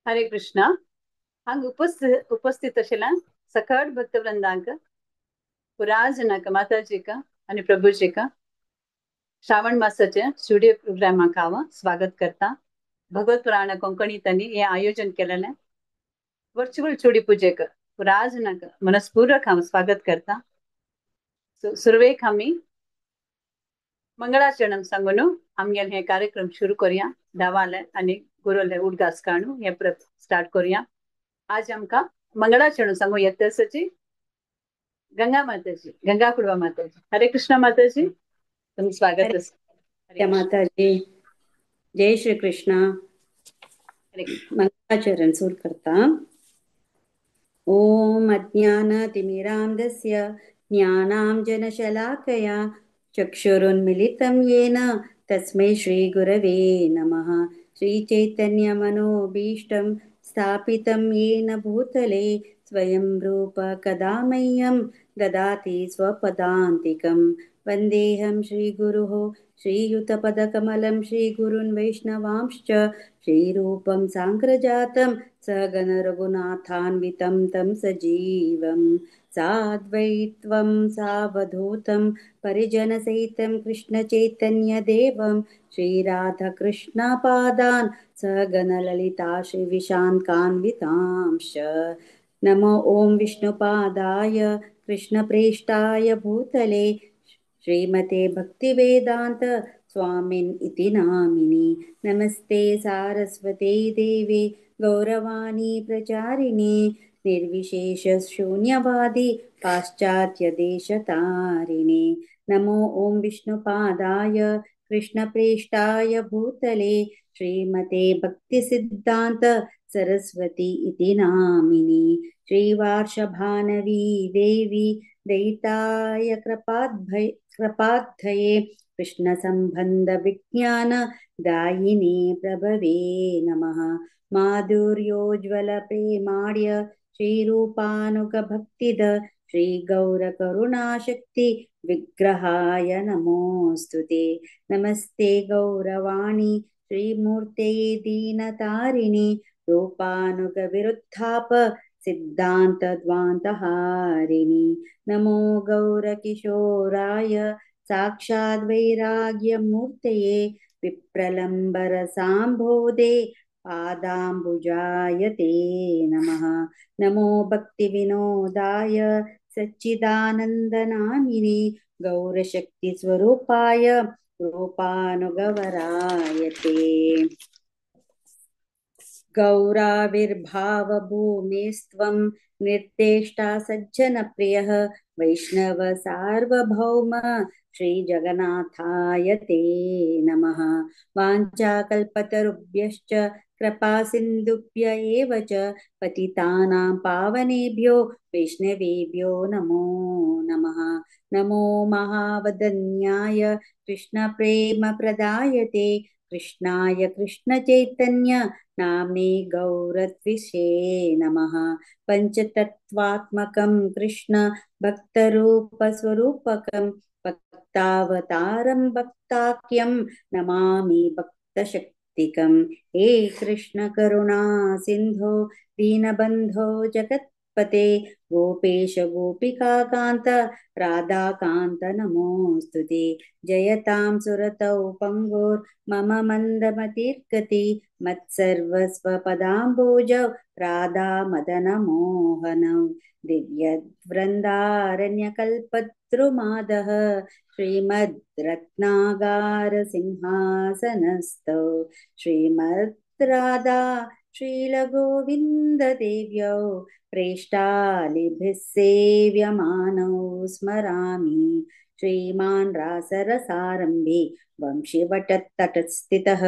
हरे कृष्णा. हांग उपस्थित आशिल्ल्या सकट भक्तवृंदांक पुराजनाक माताजीक आणि प्रभूजीक श्रावण मासाच्या स्टुडिओ प्रोग्रामाक हांव स्वागत करता. भगवत पुराण कोंकणी त्यांनी हे आयोजन केलेले वर्चुअल चुडी पुजेक पुराजनाक मनस्पूर्वक हांव स्वागत करता. सुरवेक आमी मंगळाचरण सांगून आमगेले हे कार्यक्रम सुरू करूया. देवाले आणि गुरुले उदगास काढू हे स्टार्ट करूया. आज आमका मंगळाचरण सांगू येतची गंगा माताजी, गंगा कुडवा माताजी. हरे कृष्ण माताजी, तुम स्वागत हरे हरे कृष्ण. माता जी. जय श्री कृष्ण. हरे कृष्ण. मंगलाचरण सुरू करता. ओम अज्ञानतिमिरान्धस्य ज्ञानाञ्जनशलाकया चक्षुरुन्मिलितं येन तस्मै श्रीगुरवे नमः. श्रीचैतन्यमनोभीष्टं स्थापितं येन भूतले स्वयं रूप कदा मह्यं ददाति स्वपदान्तिकं. वन्देऽहं श्रीगुरुः श्रीयुतपदकमलं श्रीगुरुन् वैष्णवांश्च श्रीरूपं साङ्ग्रजातं सगण रघुनाथान्वितं तं सजीवं साद्वैत्वं सावधूतं परिजनसहितं कृष्णचैतन्यदेवं श्रीराधाकृष्णपादान् सगणललिता श्रीविशान्कान्वितांश्च. नमो ॐ विष्णुपादाय कृष्णप्रेष्ठाय भूतले श्रीमते भक्तिवेदान्त स्वामिन् इति नामिनि. नमस्ते सारस्वते देवे गौरवाणी प्रचारिणे निर्विशेष शून्यवादी पाश्चात्यदेशतारिणे. नमो ॐ विष्णुपादाय कृष्णप्रेष्ठाय भूतले श्रीमते भक्तिसिद्धान्त सरस्वती इति नामिनि. श्रीवार्षभानवी देवी दैताय कृपाद्धये कृष्णसम्बन्धविज्ञान दायिने प्रभवे नमः. माधुर्योज्वल प्रेमाढ्य श्रीरूपानुगभक्तिद श्रीगौरकरुणाशक्ति विग्रहाय नमोऽस्तुते. नमस्ते गौरवाणी श्रीमूर्ते दीनतारिणे रूपानुगविरुद्धाप सिद्धान्तद्वान्तहारिणि. नमो गौरकिशोराय साक्षाद्वैराग्यमूर्तये विप्रलम्बरसाम्भोदे पादाम्बुजाय ते नमः. नमो भक्तिविनोदाय सच्चिदानन्दनामिने गौरशक्तिस्वरूपाय रूपानुगवराय ते. गौराविर्भावभूमेस्त्वं निर्देष्टा सज्जनप्रियः वैष्णव सार्वभौम श्रीजगन्नाथाय ते नमः. वाञ्छाकल्पतरुभ्यश्च कृपासिन्धुभ्य एव च पतितानां पावनेभ्यो वैष्णवेभ्यो नमो नमः. नमो महावदन्याय कृष्णप्रेमप्रदायते कृष्णाय कृष्णचैतन्य नाम्ने गौरत्विषे नमः. पञ्चतत्त्वात्मकं कृष्ण भक्तरूपस्वरूपकं भक्तावतारं भक्ताख्यं नमामि भक्तशक्तिकं. हे कृष्ण करुणा सिन्धो दीनबन्धो जगत्पते गोपेश गोपिकान्त राधाकान्त नमोऽस्तुते. जयतां सुरतौ पङ्गोर्मम मन्दमतिर्गति मत्सर्वस्वपदाम्बोजौ राधा मदनमोहनौ. दिव्यवृन्दारण्यकल्पद्रुमादः श्रीमद्रत्नागारसिंहासनस्थौ श्रीमद् राधा श्रीलगोविन्ददेव्यौ प्रेष्ठालिभिः सेव्यमानौ स्मरामि. श्रीमान् रासरसारम्भे वंशीवटतटस्थितः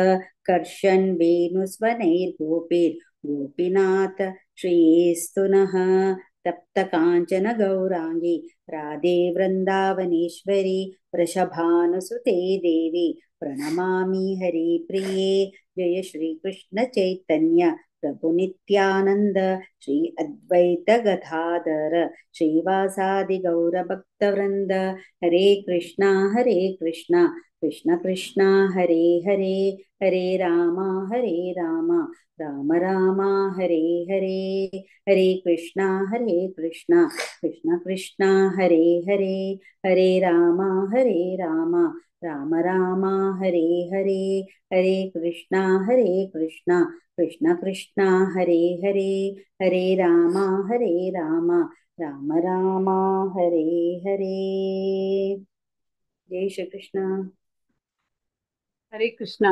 कर्षन् वेणुस्वनैर्गोपीर्गोपीनाथ श्रीस्तु नः. तप्तकाञ्चन गौराङ्गी राधे वृन्दावनेश्वरी वृषभानुसुते देवी प्रणमामि हरिप्रिये. जय श्रीकृष्ण चैतन्य प्रभु नित्यानंद श्री अद्वैत गदाधर श्रीवासादि गौर भक्तवृंद हरे कृष्णा कृष्ण कृष्णा हरे हरे हरे रामा राम रामा हरे हरे हरे कृष्णा कृष्ण कृष्णा हरे हरे हरे रामा राम रामा हरे हरे हरे कृष्णा कृष्ण कृष्णा हरे हरे हरे रामा राम रामा हरे हरे जय श्री कृष्ण हरे कृष्णा.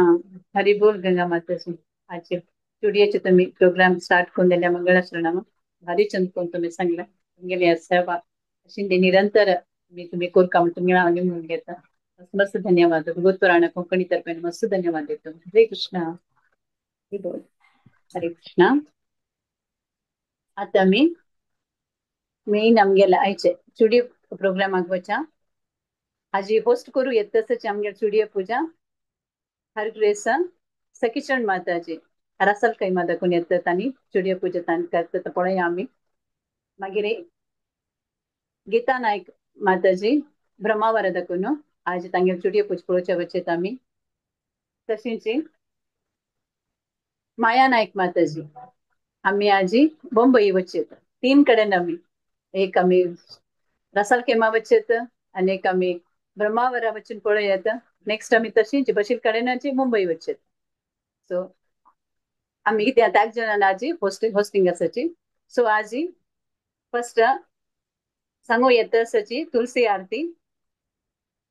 हरी बोल गंगा माताजी. आजचे स्टुडिओचे तुम्ही प्रोग्राम स्टार्ट करून दिल्या मंगळाचरणामं भारी चंदकोन तुम्ही सांगला तुमगेली सेवा अशी निरंतर मी तुम्ही कोरकाम तुम्ही म्हणून घेता मस्त धन्यवाद. भगवत कोकणी तर्फे मस्त धन्यवाद देतो. हरे कृष्णा. हरी बोल. हरे कृष्णा. आता मी नमगेला आयचे स्टुडिओ प्रोग्राम आगवचा आजी होस्ट करू येत तसंच आमगे स्टुडिओ पूजा हर ग्रेस सखीचरण माताजी रसल कೈ मादकून येतात आणि स्टुडिओ पूजा तान करतात पळय आम्ही मागीर गीता नायक माताजी ब्रह्मावरदकून आज तांगे स्टुडिओ पूजा पळोवचे वचेत आम्ही तशींच माया नायक माताजी आम्ही आजी बॉम्बई वचेत तीन कडेन आम्ही एक आम्ही रसाल केमा वचेत आणि एक आम्ही ब्रह्मावरा वचून पळयत नेक्स्ट आम्ही तशींच बशीर कडेनाची मुंबई वचेत सो आम्ही त्या त्याच जणांना आजी होस्टिंग असाची सो आजी फर्स्ट सांगू येत असाची तुलसी आरती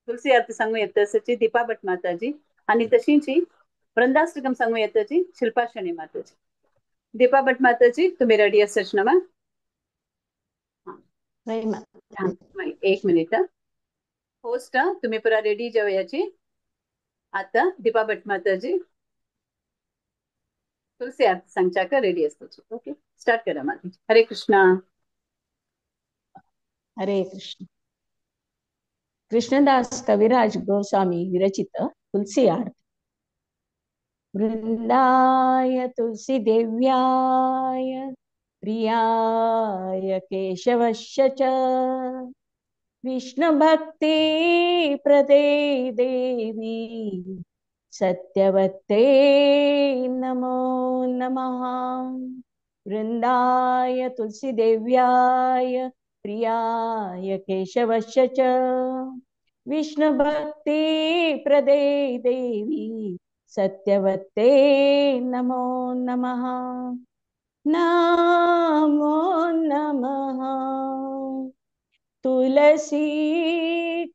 सांगू येत असाची दीपा भट माताजी आणि तशींच वृंदाश्रम सांगू येताची शिल्पा शनी माताजी. दीपा भट माताजी तुम्ही रेडी असाच ना मा एक मिनिट होस्ट तुम्ही पुरा रेडी जेवयाची आता दीपा भट माताजी तुलसी आरती सांगचाक रेडी असताची. ओके स्टार्ट करा माताजी. हरे कृष्णा. हरे कृष्ण. कृष्णदास कविराज गोस्वामी विरचित तुलसी आरती. वृंदाय तुलसी देव्याय प्रियाय केशवस्य च विष्णु भक्ति प्रदे देवी सत्यवते नमो नमः. वृंदाय तुलसी देव्याय प्रियाय केशवस्य च विष्णु भक्ति प्रदे देवी सत्यवते नमो नमः. नमो नमः. तुलसी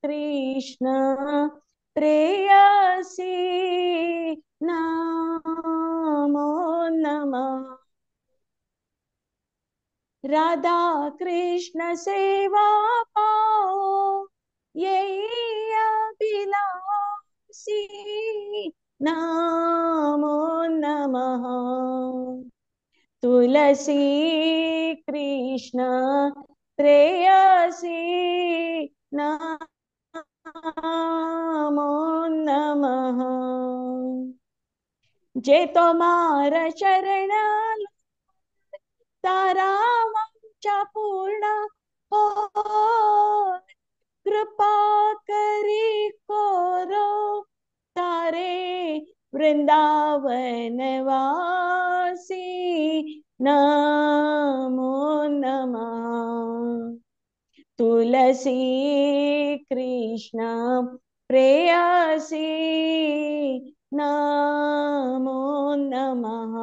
कृष्ण प्रेयसी नमो नमः. राधा कृष्ण सेवा पाओ यही अभिलाषी नमो नमः. तुलसी कृष्ण प्रेयसी नमो नमः. जे तोमार चरण तारा वांछा पूर्ण हो कृपा करी कोरो तारे वृंदावन वासी नमो नमः. तुलसी कृष्ण प्रेयसी नमो नमः.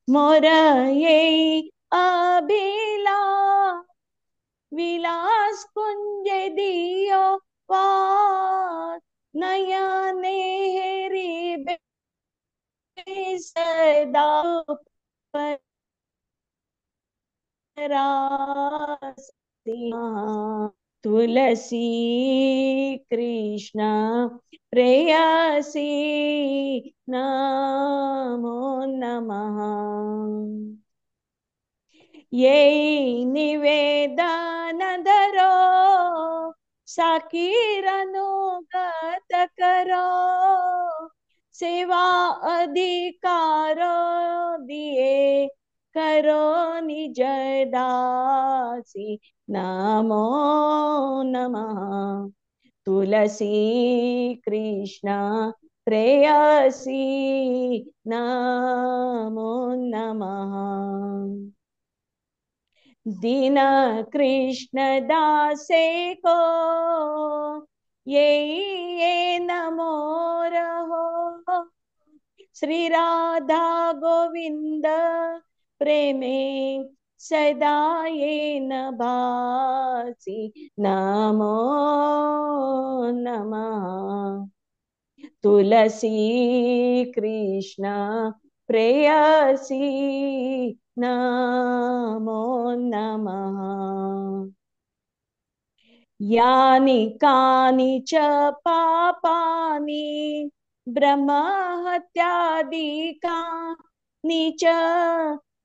मोर ये अभिला विलास कुंज दियो पार नयने हेरी सदा तुलसी कृष्ण प्रेयसी नमो नमः. ये निवेदन धरो साकीर अनुगत करो सेवा अधिकार दिए करो निज दासी नमो नमः तुलसी कृष्ण प्रेयसी नमो नमः दीन कृष्ण दासे को ये नमो रहो श्री राधा गोविंद प्रेमे सदा ये न भासी नमो नमः तुलसी कृष्ण प्रेयसी नमो नमः यानि कानि च पापानि ब्रह्महत्यादिकानि च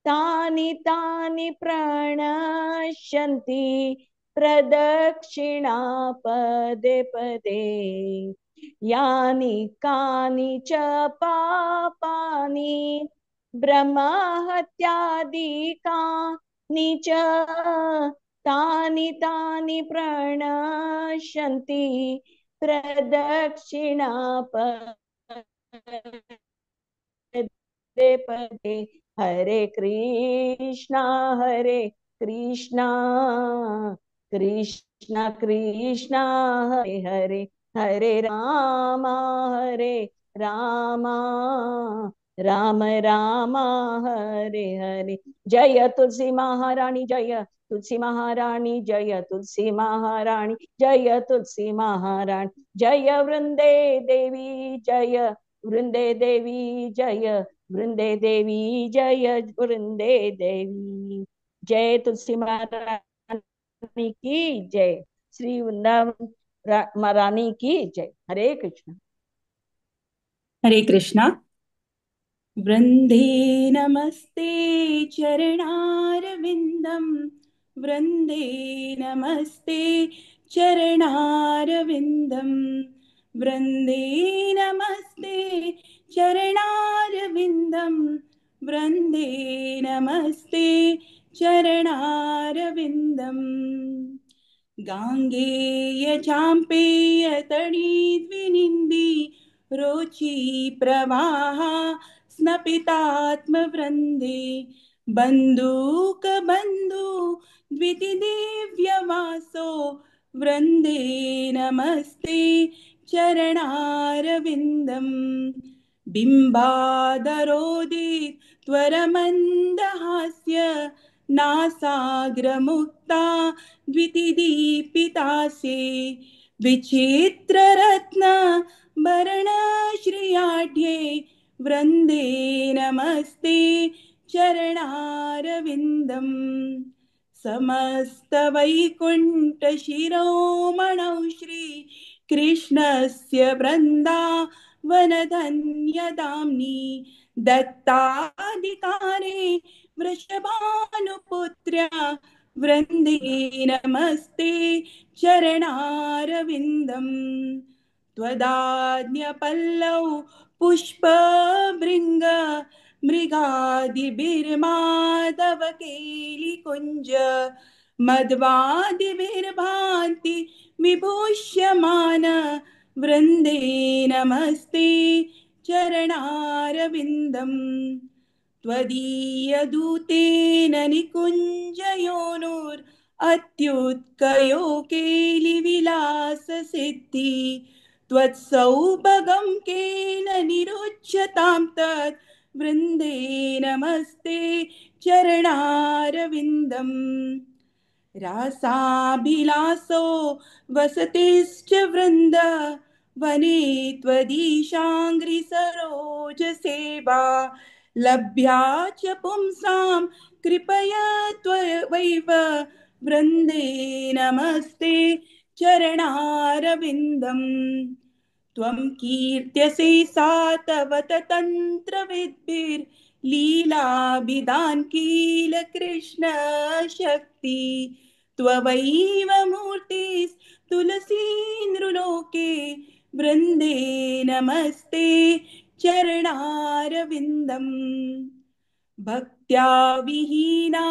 तानि तानि प्रणश्यन्ति प्रदक्षिणा पदे पदे यानि कानि च पापानि ब्रह्महत्यादिकानि च तानि तानि प्रणश्यन्ति प्रदक्षिणा पदे पदे हरे कृष्णा कृष्णा कृष्णा हरे हरे हरे राम राम राम हरे हरे जय तुलसी महारानी जय तुलसी महारानी जय तुलसी महारानी जय तुलसी महारानी जय वृंदे देवी जय वृंदे देवी जय वृंदे देवी जय वृंदे देवी जय तुलसी महारानी की जय श्री वृंदावन महारानी की जय हरे कृष्ण हरे कृष्णा वृंदे नमस्ते चरणारविंदम वृंदे नमस्ते चरणारविंदम वृंदे नमस्ते चरणारविंदम वृंदे नमस्ते चरणारविंदम गांगेय चाम्पेय तडी द्विनिन्दी रोची प्रवाह स्नपितात्मवृन्दे बन्धूकबन्धु द्वितिदिव्यवासो वृन्दे नमस्ते चरणारविन्दम् बिम्बादरोदित त्वरमन्दहास्य नासाग्रमुक्ता द्वितिदीपितासे विचित्ररत्न भरणश्रियाढ्ये वृन्दे नमस्ते चरणारविन्दम् समस्तवैकुण्ठशिरोमणौ श्री कृष्णस्य वृन्दावनधन्यधाम्नि दत्ताधिकारे वृषभानुपुत्र्या वृन्दे नमस्ते चरणारविन्दम् त्वदाज्ञपल्लौ पुष्पभृङ्ग मृगादिभिर्माधव केलिकुञ्ज मध्वादिभिर्भान्ति विभूष्यमान वृन्दे नमस्ते चरणारविन्दम् त्वदीयदूतेन निकुञ्जयोनुर् अत्युत्कयो केलिविलाससिद्धि त्वत्सौभगं केन निरुच्यतां तत् वृन्दे नमस्ते चरणारविन्दम् रासाभिलासो वसतिश्च वृन्द वने त्वदीशाङ्घ्रिसरोजसेवा लभ्या च पुंसां कृपया त्वयैव वृन्दे नमस्ते चरणारविन्दम् त्वं कीर्त्यसे सा तव तन्त्रविद्भिर्लीलाभिधान् किल कृष्ण शक्ति त्ववैव मूर्तिस्तुलसी नृलोके वृन्दे नमस्ते भक्त्या विहीना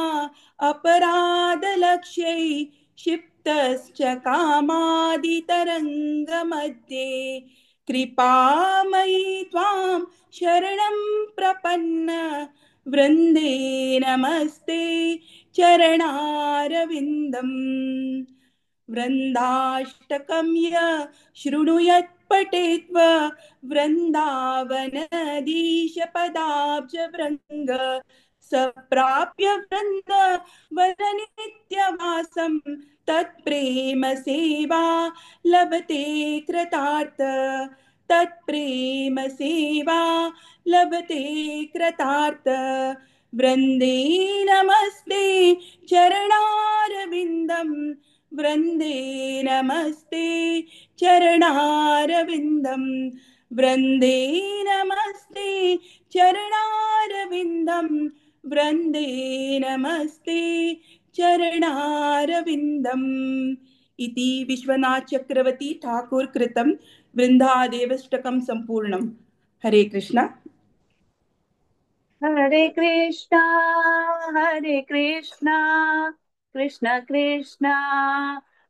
अपराधलक्ष्यै क्षिप्तश्च कामादितरङ्गमध्ये कृपामयि त्वां शरणं प्रपन्न वृन्दे नमस्ते चरणारविन्दम् वृन्दाष्टकं य शृणुयात् पठेत्व वृन्दावनधीशपदाब्जभृङ्ग सप्राप्य वृन्दवननित्यवासं तत्प्रेम सेवा लभते कृतार्थ तत्प्रेम सेवा लभते कृतार्थ वृन्दे नमस्ते चरणारविन्दम् वृन्दे नमस्ते चरणारविन्दम् वृन्दे नमस्ते चरणारविन्दम् वृन्दे नमस्ते चरणारविन्दम् इति विश्वनाथ चक्रवर्ती ठाकुर कृतं वृन्दादेवष्टकं सम्पूर्णम्। हरे कृष्ण। हरे कृष्णा हरे कृष्णा कृष्ण कृष्ण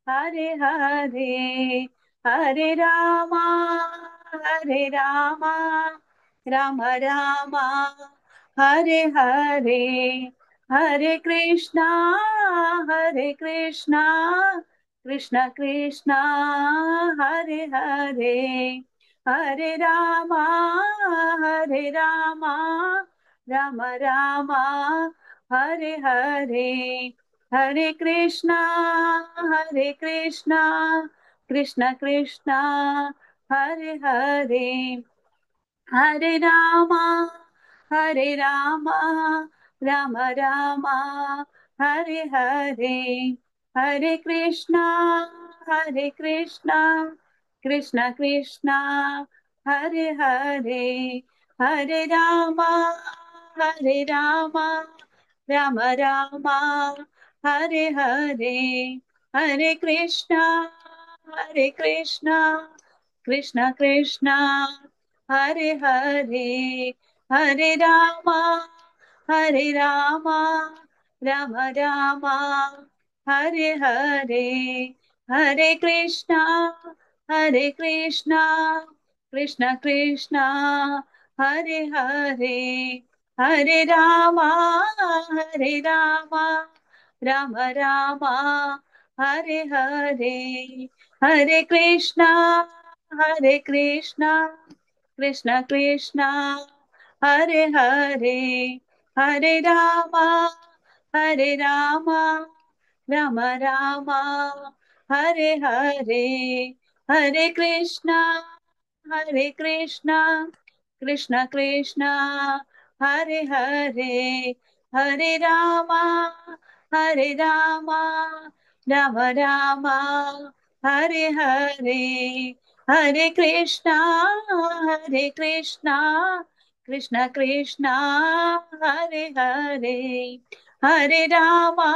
हरे हरे हरे रामा राम राम हरे हरे हरे कृष्णा कृष्ण कृष्ण हरे हरे हरे रामा राम राम हरे हरे हरे कृष्णा कृष्ण कृष्ण हरे हरे हरे रामा राम राम हरे हरे हरे कृष्णा कृष्ण कृष्ण हरे हरे हरे रामा राम राम हरे हरे हरे कृष्णा कृष्ण कृष्ण हरे हरे हरे रामा राम राम हरे हरे हरे कृष्णा कृष्ण कृष्ण हरे हरे हरे रामा राम राम हरे हरे हरे कृष्णा कृष्ण कृष्ण हरे हरे हरे रामा राम राम हरे हरे हरे कृष्णा कृष्ण कृष्ण हरे हरे हरे रामा राम राम हरे हरे हरे कृष्णा कृष्ण कृष्ण हरे हरे हरे रामा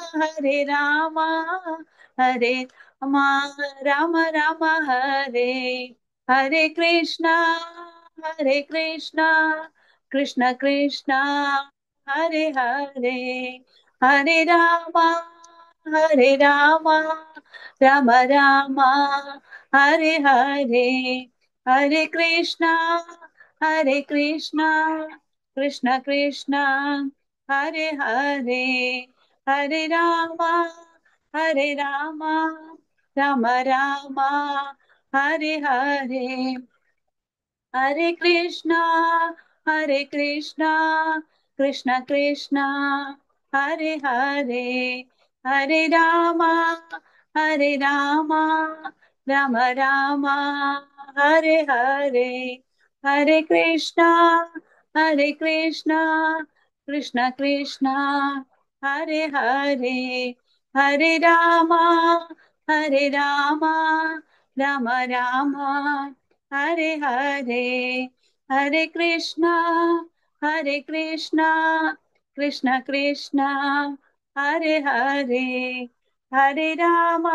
हरे Ram Ram Hare Hare Krishna Krishna Krishna Hare Hare Hare Rama Ram Ram Hare Hare Hare Krishna Krishna Krishna Hare Hare Hare Rama Ram Ram Hare Hare Hare Krishna Krishna Krishna Hare Hare Hare Rama Ram Ram Hare Hare Hare Krishna Krishna Krishna Hare Hare Hare Rama Ram Ram Hare Hare Hare Krishna Krishna Krishna Hare Hare Hare Rama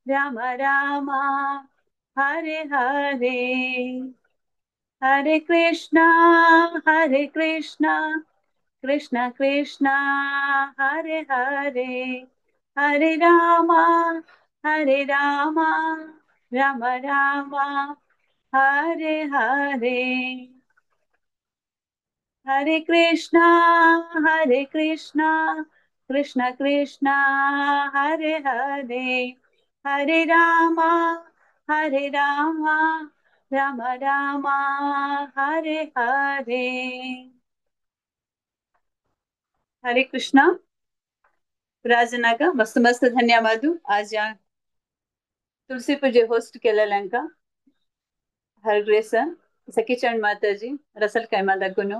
Ram Ram Hare Hare Hare Krishna, Hare Krishna, Krishna Krishna, Hare Hare, Hare Rama, Hare Rama, Rama Rama, Hare Hare. Hare Krishna, Hare Krishna, Krishna Krishna, Hare Hare, Hare Rama, Hare Rama, Rama Rama, Hare Hare. हरे कृष्णा. राजनाका मस्त मस्त धन्यवाद आज या तुलसी पूजे host केलेल्यांका. हरग्रेसन सखीचंद माताजी Russell कैमा दकुनु,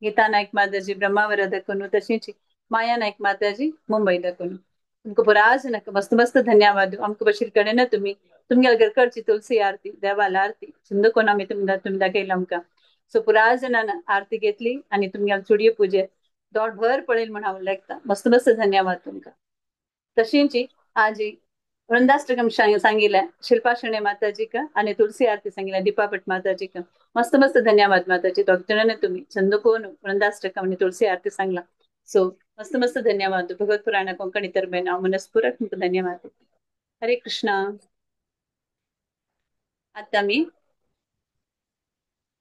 गीता नाईक माताजी ब्रह्मावर दकुनु, तशीची माया नाईक माताजी मुंबई दकुनु. तुमको पुराज नक मस्त मस्त धन्यवाद हमको बशीर कडे ना तुम्ही अगर करची तुलसी आरती देवाला आरती सुंदर कोणा मी तुम्ही केलं का सो पुराज आरती घेतली आणि तुम्ही सूर्य पूजे दोड भर पडेल म्हणावं लागता. मस्त मस्त धन्यवाद तुमका. तशींची आजी वृंदाष्टकम सांगितल्या शिल्पा शणे माताजी का आणि तुलसी आरती सांगितल्या दीपा भट माताजी का. मस्त मस्त धन्यवाद माताजी डॉक्टरने तुम्ही छंदकोन वृंदाष्टकम आणि तुलसी आरती सांगला. सो मस्त मस्त धन्यवाद. भगवत पुराण कोंकणी तर्फे नाव मनस्पूरक तुमको धन्यवाद. हरे कृष्णा. आता मी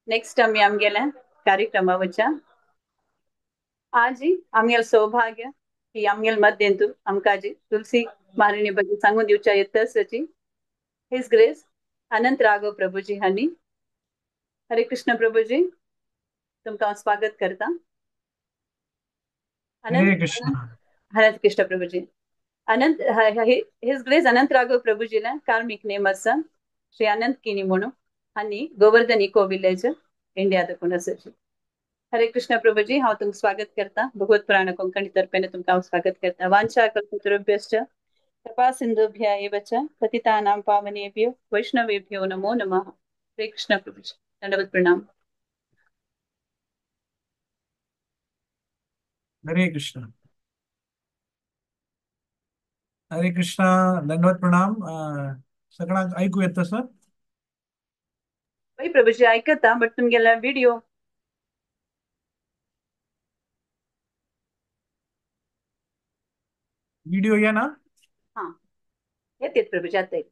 नेक्स्ट आम्ही आमगेल्या कार्यक्रमावरच्या आजी आमगेल सौभाग्य की आमगेल मध्यंतू आमकाजी तुलसी महाराणी बद्दल सांगून दिवच्या येतची हिज ग्रेस अनंत राघव प्रभुजी हानी. हरे कृष्ण प्रभुजी तुमका स्वागत करता. हरे कृष्ण. हरे कृष्ण प्रभुजी. अनंत हिज ग्रेस अनंत राघव प्रभुजीला कार्मिक नेम असा श्री अनंत किनी म्हणून आणि गोवर्धन इको विलेज इंडिया दखून असायची. हरे कृष्ण प्रभुजी हांव तुमचं स्वागत करता. भगवत पुराण कोंकणी तर्फे तुमका स्वागत करता. वांछा कल्पतरुभ्यश्च कृपा सिंधुभ्य एव च पतितानां पावनेभ्यो वैष्णवेभ्यो नमो नमः. हरे कृष्ण प्रभुजी. दंडवत प्रणाम. हरे कृष्ण. हरे कृष्ण. दंडवत प्रणाम. सगळ्यांक ऐकू येतं सर? वही प्रभुजी ऐकता बट तुमगेला व्हिडिओ व्हिडिओ या ना. हा येते प्रभुजी आता येते.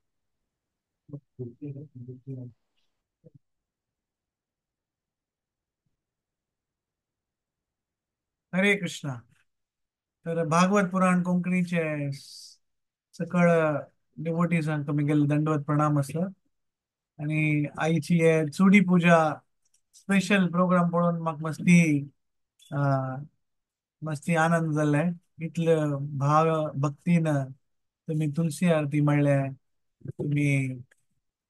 हरे कृष्ण. तर भागवत पुराण कोंकणीचे सकळ डिवोटीजांक तुमगेले दंडवत प्रणाम असलं. आणि आईची हे चुडी पूजा स्पेशल प्रोग्राम पळोवन म्हाका मस्ती आनंद जाल्ले. इतलं भाव भक्तीन तुम्ही तुलसी आरती म्हणले, तुम्ही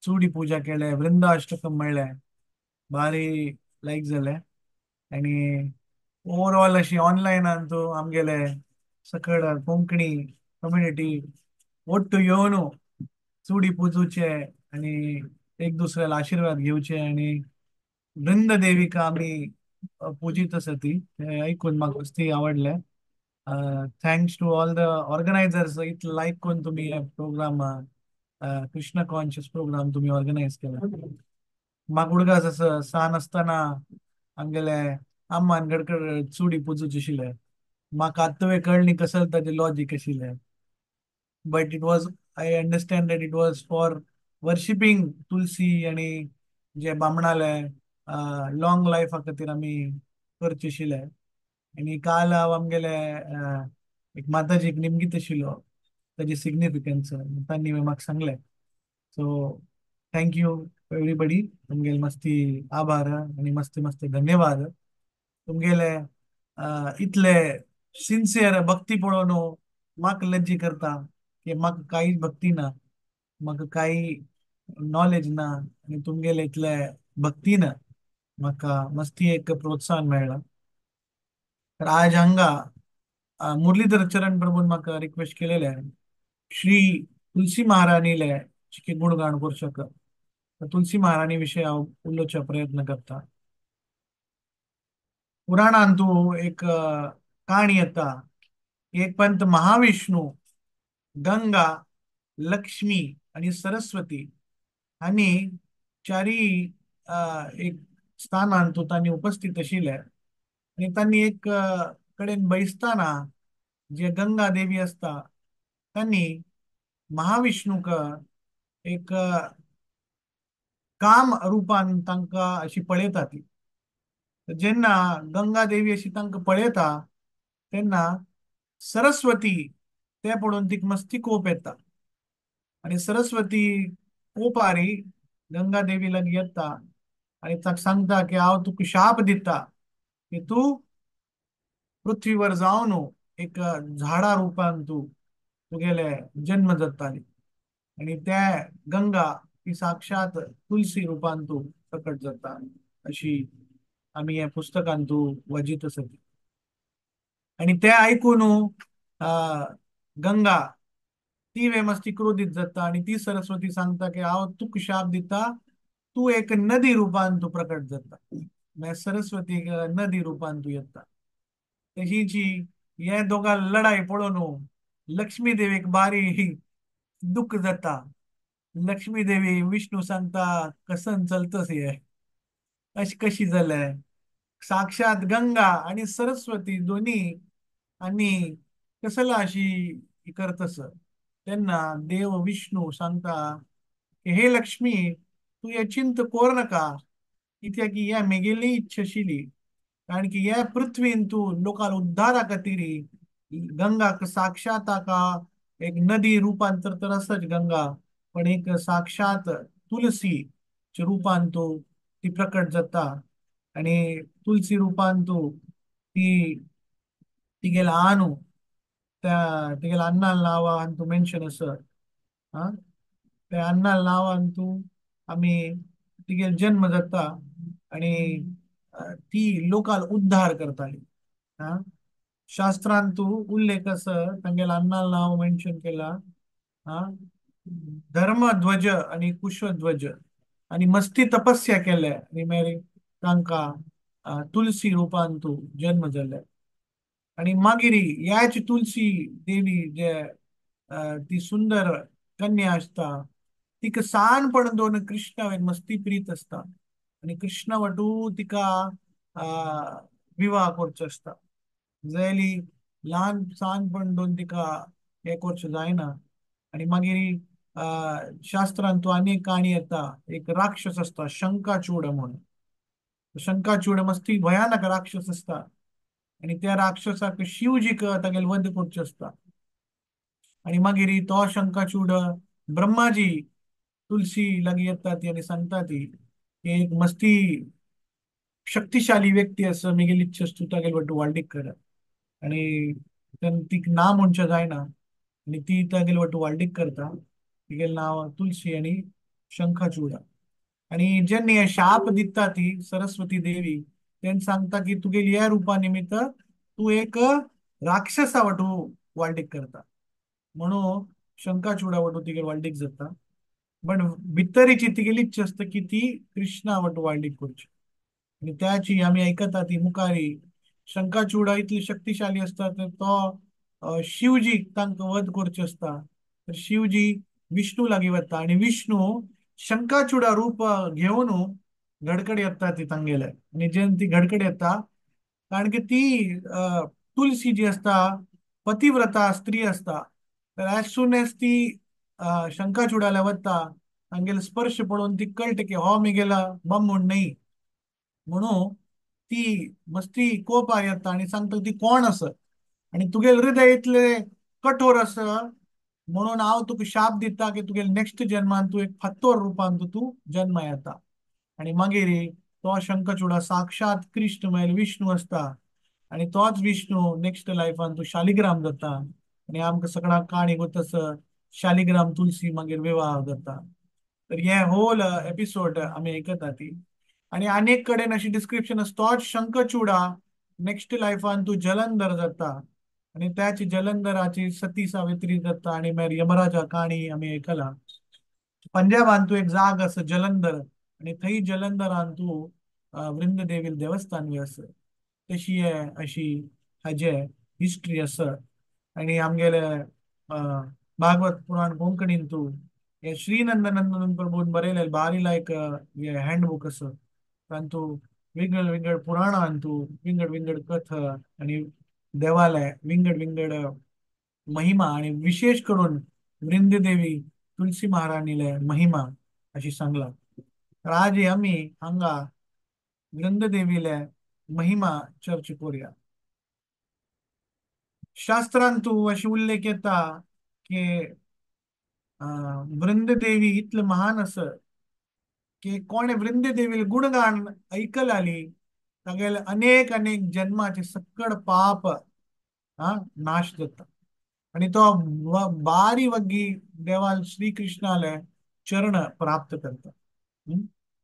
चुडी पूजा केले, वृंदाष्टकम म्हणले, भारी लायक झाले. आणि ओव्हरऑल अशी ऑनलाईन तो आमगेले सकळ कोंकणी कम्युनिटी ओट्टू येवन चुडी पुजूचे आणि एक दुसऱ्याला आशीर्वाद घेवचे आणि वृंद देविका आम्ही पूजित असती हे ऐकून म्हाका मस्ती आवडले. Thanks to all the organisers. इतलं लाईक करून तुम्ही प्रोग्राम कृष्ण कॉन्शियस प्रोग्राम तुम्ही ऑर्गनायज केला. म्हाका उडगास असं सान असताना आमगेले आम्मान गडकड चुडी पुजूच आशिल्ले. म्हाका आत्तवे कळणी कसं ताचे लॉजिक आशिल्ले. But it was I understand that it was for worshipping Tulsi आणि जे बामणाले लॉंग लायफा खातीर आमी करचे आशिल्ले. आणि काल हांव आमगेले एक माताजीक निमगीत आशिल्लो ताची सिग्निफिकन्स तांणी म्हाका सांगले. So thank you everybody. तुमगेले मस्ती आभार आणि मस्ती मस्ती धन्यवाद. तुमगेले इतले सिन्सियर भक्ती पळोवन म्हाका लज्जी करता की म्हाका काहीच भक्ती ना, म्हाका काही नॉलेज ना आणि तुमगेले इतले भक्तीन म्हाका मस्ती एक प्रोत्साहन मेळ्ळा. तर आज हांगा मुरलीधर चरण प्रभून म्हाका रिक्वेस्ट केलेले श्री तुलसी महाराणीले चिके गुणगाण करचें. तुलसी महाराणी विशयी हांव उलोवचे प्रयत्न करता. पुराणांतू एक काणी येता. एक पंत महाविष्णू, गंगा, लक्ष्मी आणि सरस्वती हांणी चारी एक स्थानान तू तांणी उपस्थित आशिल्ले आणि तांणी एक कडेन बसताना जे गंगा देवी असता त्यांनी महाविष्णूक एक काम रूपान तांकां अशी पळयता ती. जेन्ना गंगा देवी अशी तांकां पळयता तेन्ना सरस्वती ते पळोवन तिका मस्ती कोप येता आणि सरस्वती कोपारी गंगा देवी लागीं येता आणि ताका सांगता की हांव तुका शाप दिता की तू पृथ्वीवर जावन एक झाडा रूपान तू तुगेले जन्म जाताली आणि त्या गंगा ही साक्षात तुलसी रूपान तू प्रकट जाता अशी आम्ही या पुस्तकान तू वाचित आसत. आणि ते ऐकून गंगा ती वेमस्ती क्रोधीत जाता आणि ती सरस्वती सांगता की हांव तुका शाप दिता तू एक नदी रूपान तू प्रकट जाता. मागीर सरस्वती नदी रूपान तू येता. तशीची हे दोघां लढाई पळोवन लक्ष्मी देवीक भारी दुःख जाता. लक्ष्मी देवी विष्णू सांगता कसन चलतस हे अशी कशी जालें. साक्षात गंगा आणि सरस्वती दोन्ही आणि कसला अशी करतस तेन्ना देव विष्णू सांगता की हे लक्ष्मी तू हे चिंत कोर नाका कित्याक की हे मेगेली इच्छा आशिल्ली कारण की हे पृथ्वीन तू लोकांक उद्धारा खातीर गंगाक साक्षात ताका एक नदी रूपांतर तर आसच गंगा पण एक साक्षात तुलसी रूपान तू ती प्रकट जाता आणि तुलसी रूपान तू ती तिगेला आणू त्या तिगेला अन्नाल नावा आणि तू मेन्शन असत हा त्या अन्नाल नावान तू आम्ही तिगेल जन्म जाता आणि ती लोकांक उद्धार करताली. हा शास्त्रांत तू उल्लेख अस तांगेला अन्नाल नाव मेन्शन केला. हा धर्मध्वज आणि कुशध्वज आणि मस्ती तपस्या केल्या आणि मागीर तांकां तुलसी रूपान तू जन्म जाले आणि मागीर ह्याच तुलसी देवी जे ती सुंदर कन्या असता तिका सानपण दोन कृष्णा वयन मस्ती प्रीत असता आणि कृष्णा वटू तिका विवाह करचो असता. जायली ल्हान सानपण दोन तिका हे करचें जायना आणि मागीर शास्त्रांत तू आनी एक काणी येता एक राक्षस असता शंकाचूड म्हणून. शंकाचूड मस्ती भयानक राक्षस असता आणि त्या राक्षसाक शिवजीक तागेले वध करचें असता आणि मागीर तो शंकाचूड ब्रह्माजी तुलसी लागीं येता ती आणि सांगता ती की एक मस्ती शक्तिशाली व्यक्ती आसा मेगेली इच्छा तू तागेले वटू वाळडीक कर आणि ती ना म्हणचें जायना आणि ती तागेले वटू वाळडीक करता. तिगेलें नाव तुलसी आणि शंखाचूड आणि जेन्ना हे शाप दिता ती सरस्वती देवी तेन्ना सांगता की तुगेली ह्या रुपा निमित्त तू एक राक्षसा वटू वाळडीक करता म्हणून शंकाचूडा वटू तिगेल वाळडीक जाता. पण भितरीची तिगेली इच्छा असता की ती कृष्णा वटू वाळडीक करची आणि त्याची आम्ही ऐकता ती मुखारी शंकाचूडा इतली शक्तिशाली असता तर तो शिवजी तांकां वध करचे असता तर शिवजी विष्णू लागीं वता आणि विष्णू शंकाचूडा रूप घेवन घडकडे येता ती तांगेले आणि जेन्ना ती घडकडे येता कारण की ती तुलसी जी असता पतिव्रता स्त्री असता तर ॲज सून एज ती शंकाचूडाला वता तांगेले स्पर्श पळोवन ती कळटा की हो मेगेला बामूण न्हय म्हणून ती मस्ती कोपार येता आणि सांगता ती कोण आसा आणि तुगेले हृदय इतले कठोर आसा म्हणून हांव तुका शाप दिता की तुगेले नेक्स्ट जन्मान तू एक फातोर रूपान तू जन्म येता आणि मागीर तो शंखचूडा साक्षात कृष्ण म्हळ्यार विष्णू असता आणि तोच विष्णू नेक्स्ट लायफान तू शालिग्राम जाता आणि आमकां सगळ्यांक काणी गोतस शालिग्राम तुलसी मागीर विवाह जाता. तर हे होल एपिसोड आमी आयकता ती आणि अनेक कडेन अशी डिस्क्रिप्शन तोच शंखचूडा नेक्स्ट लायफान तू जलंधर जाता आणि त्याच जलंधराची सती सावित्री जाता आणि मागीर यमराजा काणी आमी आयकला. पंजाबान तू एक जाग आसा जलंधर आणि थंय जलंधरान तू वृंददेवी देवस्थान बी आसा तशी अशी हाजे हिस्ट्री आसा आणि आमगेले भागवत पुराण कोंकणीन तू हे श्रीनंदनंदन प्रभून बरयलेले बारीला एक हँडबुक आसा तांतू विंगड विंगड पुराणांतू विंगड विंगड कथ आणि देवालय विंगड विंगड महिमा आणि विशेष करून वृंददेवी तुलसी महाराणीले महिमा अशी सांगला. तर आज आम्ही हांगा वृंददेवीले महिमा चर्चा करूया. शास्त्रांतू अशी उल्लेख येता की वृंददेवी इतलं महान असं की कोणे वृंददेवी गुणगान ऐकल आली तागेले अनेक अनेक जन्माचे सकड पाप नाश जाता आणि तो बारी वग्गी देवाल श्रीकृष्णाले चरण प्राप्त करता.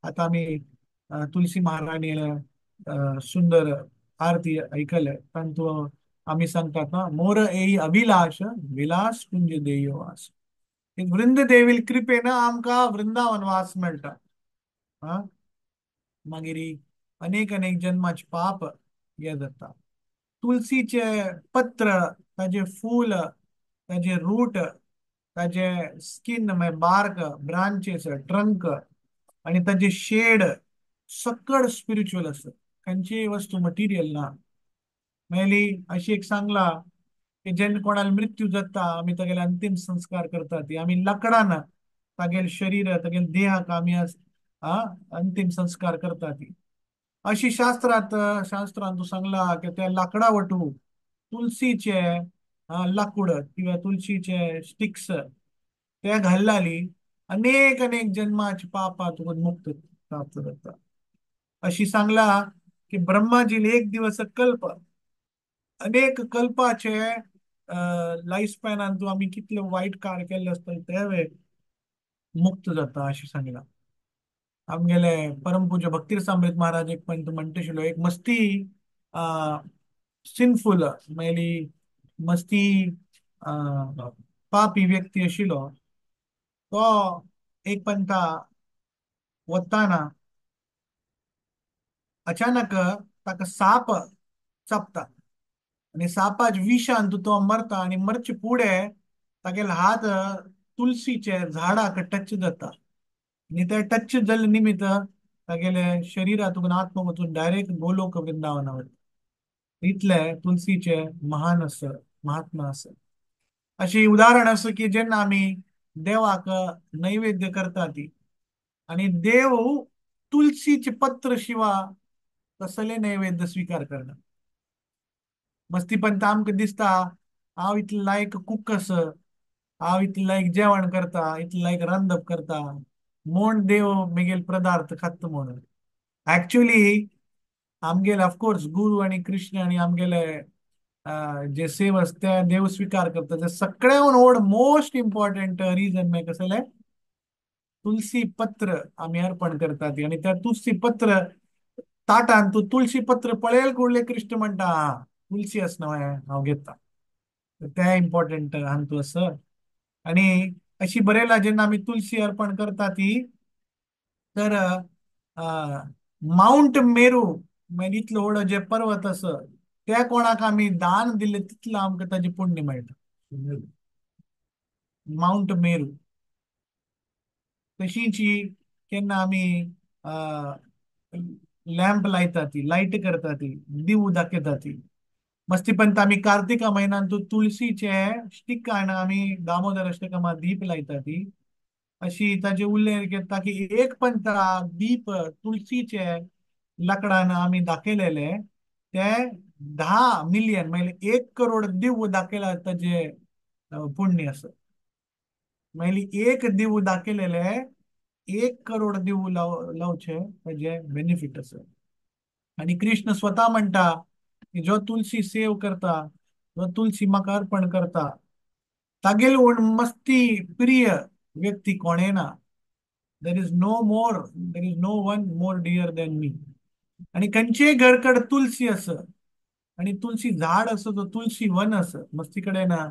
आता आम्ही तुलसी महाराणी सुंदर आरती ऐकले परंतु आम्ही सांगतात ना, मोर येई अभिलाष विलास कुंज देयो वास. वृंददेवी कृपेन आमका वृंदावन वास मेळटा. मागीर अनेक अनेक जन्माचे पाप हे जाता. तुलसीचे पत्र ताजे फूल ताजे रूट ताजे स्किन मागीर बार्क ब्रांचेस ट्रंक आणि ताजे शेड सकड स्पिरिच्युअल असत. खंयची वस्तू मटिरियल ना. मेली अशी एक सांगला की जेन्ना कोणाला मृत्यू जाता आम्ही तागेले अंतिम संस्कार करतात ती आम्ही लाकडान तागेले शरीर तागेले देहाक आम्ही अंतिम संस्कार करतात ती. अशी शास्त्रांत सांगला की त्या लाकडा वटू तुलसीचे लाकूड किंवा तुलसीचे स्टिक्स ते घाललाली अनेक अनेक जन्माचे पापातून मुक्त प्राप्त करता. अशी सांगला की ब्रह्माजीले एक दिवस कल्प अनेक कल्पाचे लाईफ स्पॅनान तू आम्ही कितले वाईट कार्य केले असतात त्यावेळे मुक्त जाता अशी सांगला. आमगेले परमपूज्य भक्ती रसामृत महाराज एक पण म्हणते एक मस्ती सिनफुल मेली मस्ती पापी व्यक्ती आशिलो तो एक पंथा वताना अचानक ताका साप चापता आणि सापाच विषान तो मरता आणि मरचे पुढे तागेले हात तुलसीचे झाडाक टच जाता आणि ते टच जाल्ले निमित्त तागेले शरीरातून आत्मा वचून डायरेक्ट गोलोक वृंदावना वता. इतले तुलसीचे महान असं महात्मा असं. अशी उदाहरण असं की जेन्ना आम्ही देवाक नैवेद्य करता ती आणि देव तुलसीचे पत्र शिवा कसले नैवेद्य स्वीकार करना. मस्ती पण आमकां दिसता हांव इतलें लायक कूक असं हांव इतलें लायक जेवण करता इतलें लायक रांदप करता म्हूण देव मेगेल पदार्थ खाता म्हणून. ऍक्च्युली आमगेले ऑफकोर्स गुरु आणि कृष्ण आणि आमगेले जे सेवस ते देव स्वीकार करता. ते सगळ्याहून व्हड मोस्ट इम्पॉर्टंट रिजन मागीर कसले तुलसी पत्र आम्ही अर्पण करतात आणि त्या तुलसी पत्र ताटान तू तुलसी पत्र पळेल कुडले कृष्ण म्हणटा तुलसी असं हांव घेता. ते इम्पॉर्टंट हांतू असं. आणि अशी बरेला जेन्ना आम्ही तुलसी अर्पण करता ती तर माउंट मेरू मागीर इतलो व्हड जे पर्वत असं त्या कोणाक आम्ही दान दिले तितलं आमकां ताजे पुण्य मेळटा. माउंट मेरू तशीच केन्ना आम्ही लॅम्प लायता ती लाईट करता ती दिव दाखयता ती मस्ती पण आम्ही कार्तिका महिन्यात तुळशीचे स्टिक आणि आम्ही दामोदर अष्टकमा दीप लायता ती. अशी ताजे उल्लेख येता की एक पंथ दीप तुळशीचे लाकडान आम्ही दाखयलेले ते 10 मिलियन म्हणजे 1 करोड दिव दाखयला ताजे पुण्य असं. म्हणजे एक दिव दाखयलेले 1 करोड दिव लावचे ताजे बेनिफिट असं. आणि कृष्ण स्वतः म्हणता की जो तुलसी सेव करता जो तुलसी म्हाका अर्पण करता तागेल मस्ती प्रिय व्यक्ती कोणे ना. There is no one more dear than me. आणि खंयचेय घरकड तुलसी असं आणि तुलसी झाड असं तो तुलसी वन असं मस्ती कडेन ना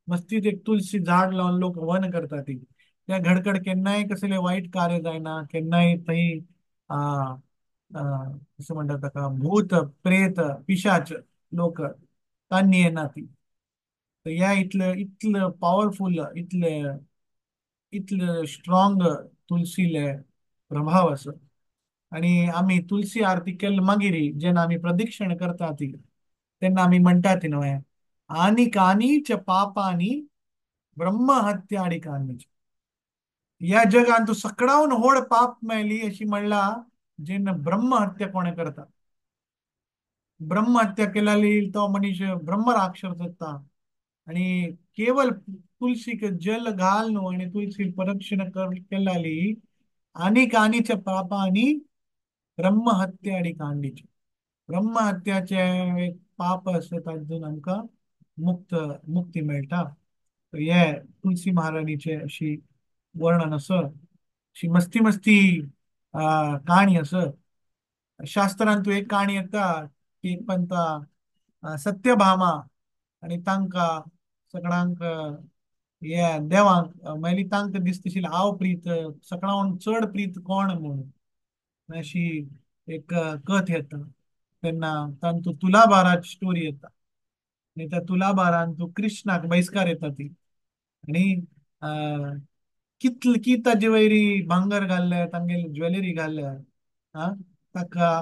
मस्तीत एक तुलसी झाड लावून लोक वन करतात ती त्या घडकड केन्नाय कसले वाईट कार्य जायना केन्नाय थंय कसं म्हणतात ताका भूत प्रेत पिशाच लोक तांणी येना ती. तर ह्या इतलं इतलं पॉवरफुल इतलं स्ट्रॉंग तुलसीले प्रभाव असं. आणि आम्ही तुलसी आरती केल मागिरी जेन्ना आम्ही प्रदक्षिण करता ती तेन्ना आम्ही म्हणटात न्हय आनी कानीच पापांनी ब्रह्महत्या आनी कानीच या जगान तू सकडावन व्हड पाप मेली अशी म्हणला जेन्ना ब्रह्महत्या कोणे करता ब्रह्महत्या केलेली तो मनीस ब्रह्मराक्षस जाता आणि केवळ तुलसीक जल घाल न्हू आणि तुलसी प्रदक्षिण केलेली आनीक आनीच्या पापांनी ब्रह्महत्या आनी कांडीचे ब्रह्महत्याचे एक पाप आसा तातून आमकां मुक्ती मेळटा हे तुलसी महाराणीचे अशी वर्णन आसा अशी मस्ती मस्ती काणी आसा शास्त्रांत एक काणी येता की एक पंता सत्यभामा आणि तांका सगळ्यांक हे देवांक मागीर तांकां दिसता हांव प्रीत सगळ्यां चड प्रीत कोण म्हणून अशी एक कथ येता तेन्ना तांतू तुलाभाराची स्टोरी येता आणि त्या तुलाभारान तू कृष्णाक बहिष्कार येता ती आणि की ताजे वयरी भांगर घाल्ले तांगेली ज्वेलरी घाल्ल्या ताका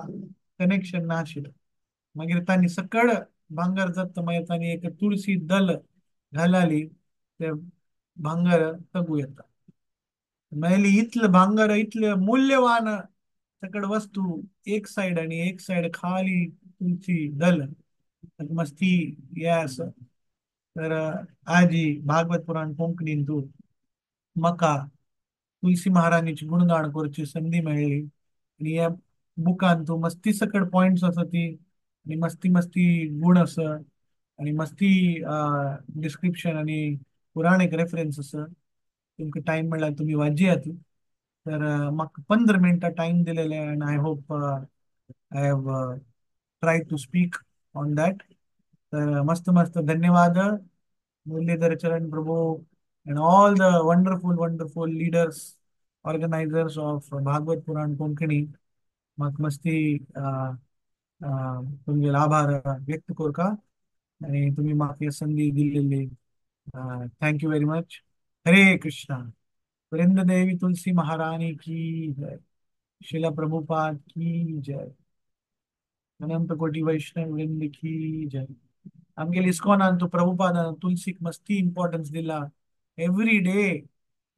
कनेक्शन नाशिल्लें मागीर तांणी सकळ भांगर जाता मागीर तांणी एक तुळशी दल घालाली ते भांगर तगू येता मागीर इतलें भांगर इतलें मूल्यवान सकड वस्तू एक साइड आणि एक साइड खाली तुळशी दल मस्ती हे आसा तर आज ही भागवत पुराण कोंकणीन तू म्हाका तुलसी महाराणीची गुणगाण करची संधी मेळ्ळी आणि ह्या बुकान तू मस्ती सकट पॉइंट्स आसा ती आणि मस्ती मस्ती गुण आसा आणि मस्ती डिस्क्रिप्शन आणि पुराणीक रेफरन्स आसा तुमकां टाइम मेळ्ळ्यार तुमी वाजेयात तर म्हाका 15 मिनटां टाइम दिलेले and I hope I have try to speak on that तर मस्त मस्त धन्यवाद मुरलीधर चरण प्रभू and all the wonderful leaders organizers of Bhagavad Puran Konkani म्हाका मस्ती तुमचे आभार व्यक्त करता आणि तुम्ही म्हाका ही संधी दिलेली थँक यू व्हेरी मच हरे कृष्णा वृंद देवी तुलसी महारानी की जय शिला प्रभुपाद की जय अनंत कोटी वैष्णव वृंद की जय आमगे इस्कॉनान तू प्रभुपादान तुलसीक मस्ती इम्पॉर्टन्स दिला एव्हरी डे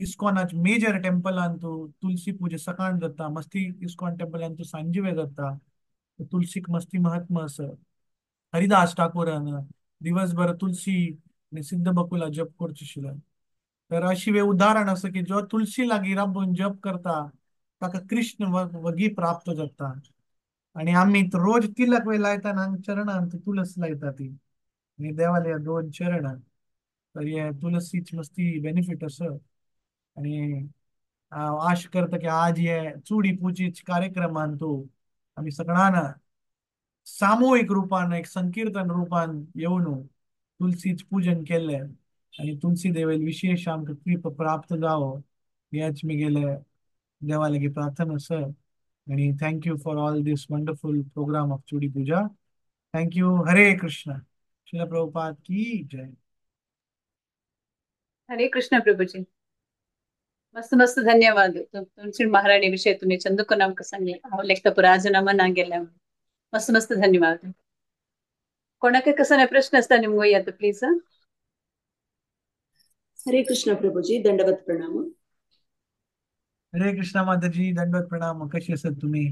इस्कॉनाच मेजर टेम्पलान तू तुलसी पूजा सकाळ जाता मस्ती इस्कॉन टेम्पलान तू सांजिवे जाता तुलसीक मस्ती महात्म आसा हरिदास ठाकूरान दिवसभर तुलसी आणि सिद्ध बकुला जप करचिशिल्लो तर अशी वे उदाहरण आसा की जो तुलसी लागीं राबून जप करता ताका कृष्ण वगी प्राप्त जाता आणि आम्ही रोज तिलक वेळ लायता हांग चरणांत तुलस लायता ती आणि देवाले 2 चरण तर हे तुलसीची मस्ती बेनिफिट आसा आणि हांव आश करता की आज हे चुडी पुजेच्या कार्यक्रमान तू आम्ही सगळ्यांना सामूहिक रूपान एक संकीर्तन रूपान येवन तुलसीच पूजन केले आणि तुलसी देवेल विशेष आमकां कृपा प्राप्त जावो हेच मुगेले देवा लागी प्रार्थना आसा आणि thank you for all this wonderful programme of Chudi puja thank you Hare Krishna Srila Prabhupada की जय हरे कृष्ण प्रभूजी मस्त मस्त धन्यवाद तुलसी महाराणी विषय तुम्ही चंदुकन आमकां सांगले हांव लेखता पुराजन मना गेल्या मस्त मस्त धन्यवाद कोणाक कसं प्रश्न असता निमगो येता प्लीज हरे कृष्ण प्रभुजी दंडवत प्रणाम हरे कृष्ण माताजी दंडवत प्रणाम कशी आसात तुम्ही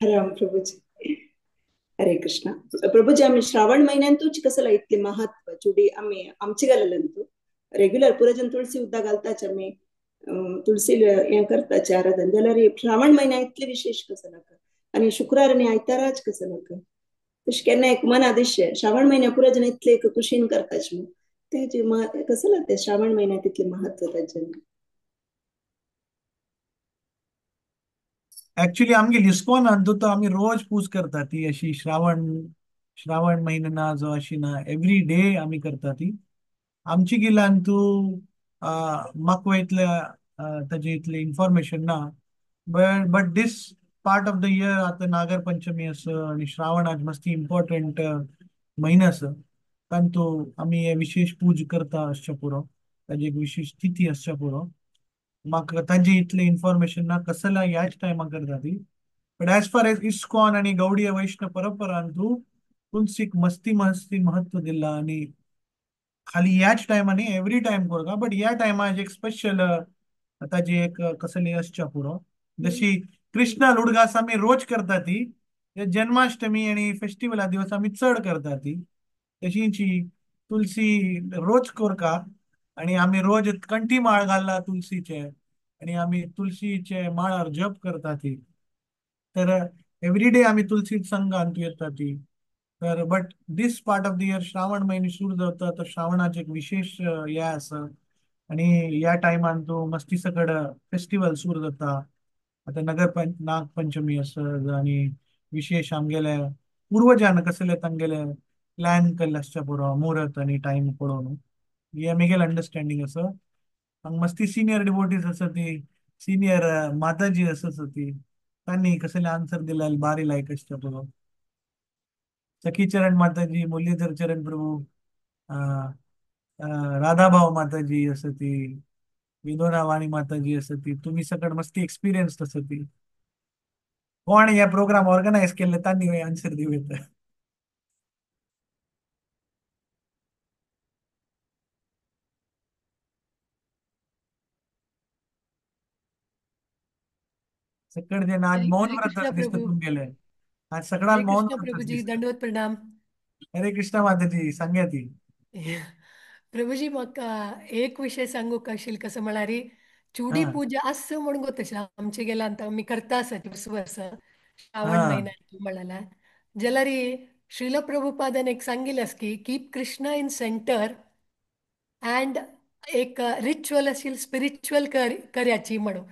राम प्रभुजी हरे कृष्ण प्रभुजी आम्ही श्रावण महिन्यांतूच कसं इतले महत्व चुडी आम्ही आमची घालंतू रेग्युलर पुराजन तुळसी उद्दा घालताच आम्ही तुळसी हे करताचे आराधन जाल्यार श्रावण महिन्या इतले विशेष कसं नका आणि शुक्रार आणि आयताराच कसं नका तशें केन्ना एक मन आदिश्य श्रावण महिन्या पुराजन इतले एक कुशीन करताच मग ते कसं लागते श्रावण महिन्यात इतले महत्व ताचे ऍक्च्युली आमगे लिस्कोन आणतो तर आम्ही रोज पूज करता ती अशी श्रावण महिना ना जो अशी ना एव्हरी डे आम्ही करता ती आमची गिलान तू म्हाका इतले ताजे इतले इन्फॉर्मेशन ना but this part of the year आता नागर पंचमी आसा आणि श्रावण आज मस्ती इम्पॉर्टंट महिना आसा तांतू आम्ही हे विशेष पूज करता आसच्या पुरो ताजी एक विशेष तिथी आसच्या पुरो म्हाका ताजी इतले इन्फॉर्मेशन ना कसला ह्याच टायमा करता ती but as far as ISKCON आणि गौडीय वैष्णव परंपरांतू तुलसीक मस्ती मस्ती महत्व दिला आणि खाली ह्याच टायमाने एव्हरी टाइम करता बट ह्या टायमार एक स्पेशल ताजी एक कसली असच्या पुरो जशी कृष्णा लुडगास आम्ही रोज करता ती या जन्माष्टमी आणि फेस्टिवला दिवस आम्ही चढ करता ती तशीची तुलसी रोज करका आणि आम्ही रोज कंठी माळ घालला तुलसीचे आणि आम्ही तुलसीचे माळार जप करता ती तर एव्हरी डे आम्ही तुलसी संघ आणतो येता ती तर but this part of the year Shravan महिने सुरू जाता तर श्रावणाचे एक विशेष हे आसा आणि या टायमान तो मस्ती सकड फेस्टिवल सुरू जाता आता नागपंचमी असत आणि विशेष आमगेले पूर्वजान कसले तांगेले प्लॅन केल्ले आसचे पुरो मुहूर्त आणि टाइम पळोवन हे मेगेल अंडरस्टँडिंग असं मग मस्ती सिनियर डिवोटीज असं ती सिनियर माताजी असत ती त्यांनी कसले आन्सर दिला बारी लायक असच्या पुरो सखी चरण माताजी मुरलीधर चरण प्रभू अं, राधाभाऊ माताजी असं ती विनोरा वाणी माताजी असं ती तुम्ही सगळं मस्ती एक्सपिरियन्स असं ती कोण हे प्रोग्राम ऑर्गनाईज केले त्यांनी आन्सर दिवेत सगळे जण आज हरे मौन हरे कृष्णा व्रत दिसत प्रभु। तुमगेले आज सगळ्यात हरे मौन कृष्णा प्रभु व्रतच जी, दिसत दंडवत प्रणाम। हरे कृष्ण माताजी सांगा ती प्रभुजी म्हाका एक विशय सांगूक आशिल्लो कसो म्हळ्यार हा चुडी पुजा असं म्हणून गो तशें आमचे गेला आतां आमी करता आसा वर्स वर्स श्रावण हा म्हयन्यात म्हळ्यार जाल्यार श्रील प्रभुपादान एक सांगिल्लें आसा की keep Krishna in centre and एक रिच्युअल आशिल्ली स्पिरिच्युअल करयाची म्हणून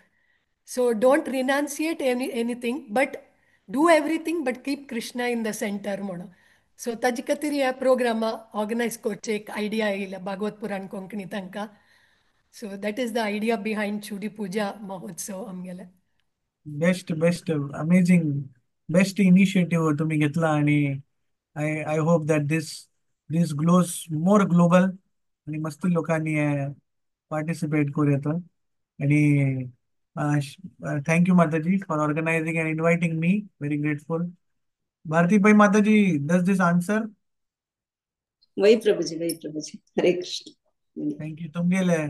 so don't renunciate anything but do everything but keep Krishna in the centre म्हणून सो ताजे खातीर ह्या प्रोग्रामा ऑर्गनायज करचे एक आयडिया येयला भागवत पुराण कोंकणी तांकां so that is the idea behind Chudi puja Mahotsav आमगेले best best amazing best initiative तुम्ही घेतला आणि I I hope that this this glows more global आणि मस्ती लोकांनी पार्टिसिपेट करूयात आणि thank you Mataji for organising and inviting me very grateful Bharati bhai Mataji does this answer वही प्रभुजी हरे कृष्ण थँक्यू तुमगेले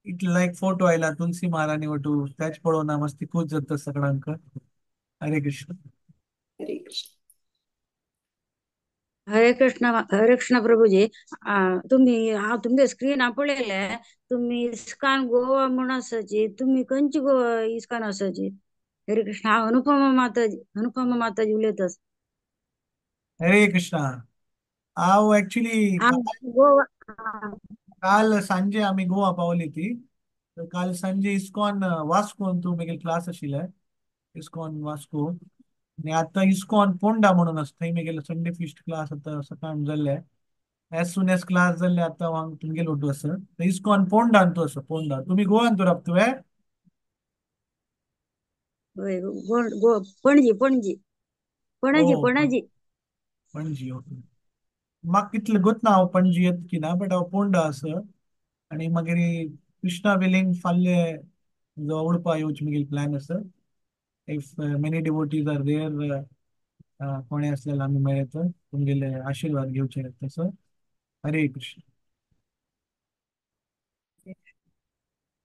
इतले लाईक फोटो आयला तुलसी महाराणी वटू त्याच पळोवना मस्ती खूप जाता सगळ्यांक हरे कृष्ण हरे कृष्ण हरे कृष्ण प्रभूजी तुम्ही हांव तुमगे स्क्रीन पळयले तुम्ही इस्कान गोवा म्हूण आसाची तुम्ही खंयची गोवा इस्कान आसाची हरे कृष्ण हांव अनुपमा माताजी उलयता हरे कृष्णा हांव ऍक्च्युली हांव गोवा काल सांजे आम्ही गोवा पावली ती तर काल सांजे इस्कॉन वास्को तू मेरे क्लास आशिल्ले इस्कॉन वास्को आणि आता इस्कॉन पोंडा म्हणून आसा थंय मेगेले संडे फिस्ट क्लास आता सकाळ जाल्ले एज सून एज क्लास जाल्ले आता हांव तुमगे लोटू आसा तर इस्कॉन पोंडान तू आसा पोंडा तुम्ही गोवान तू राबतो पणजी पणजी पणजी ओ पणजी पणजी ओके म्हाका कितले गोत ना हांव पणजी येत की ना बट हांव पोंडा आसा आणि मागीर कृष्णा वेलिंग फाल्ले जो उडपा येवचे मागीर प्लॅन आसा if many devotees are there कोणे असलेला आम्ही मेळत तुमगेले आशीर्वाद घेवचे तसं हरे कृष्ण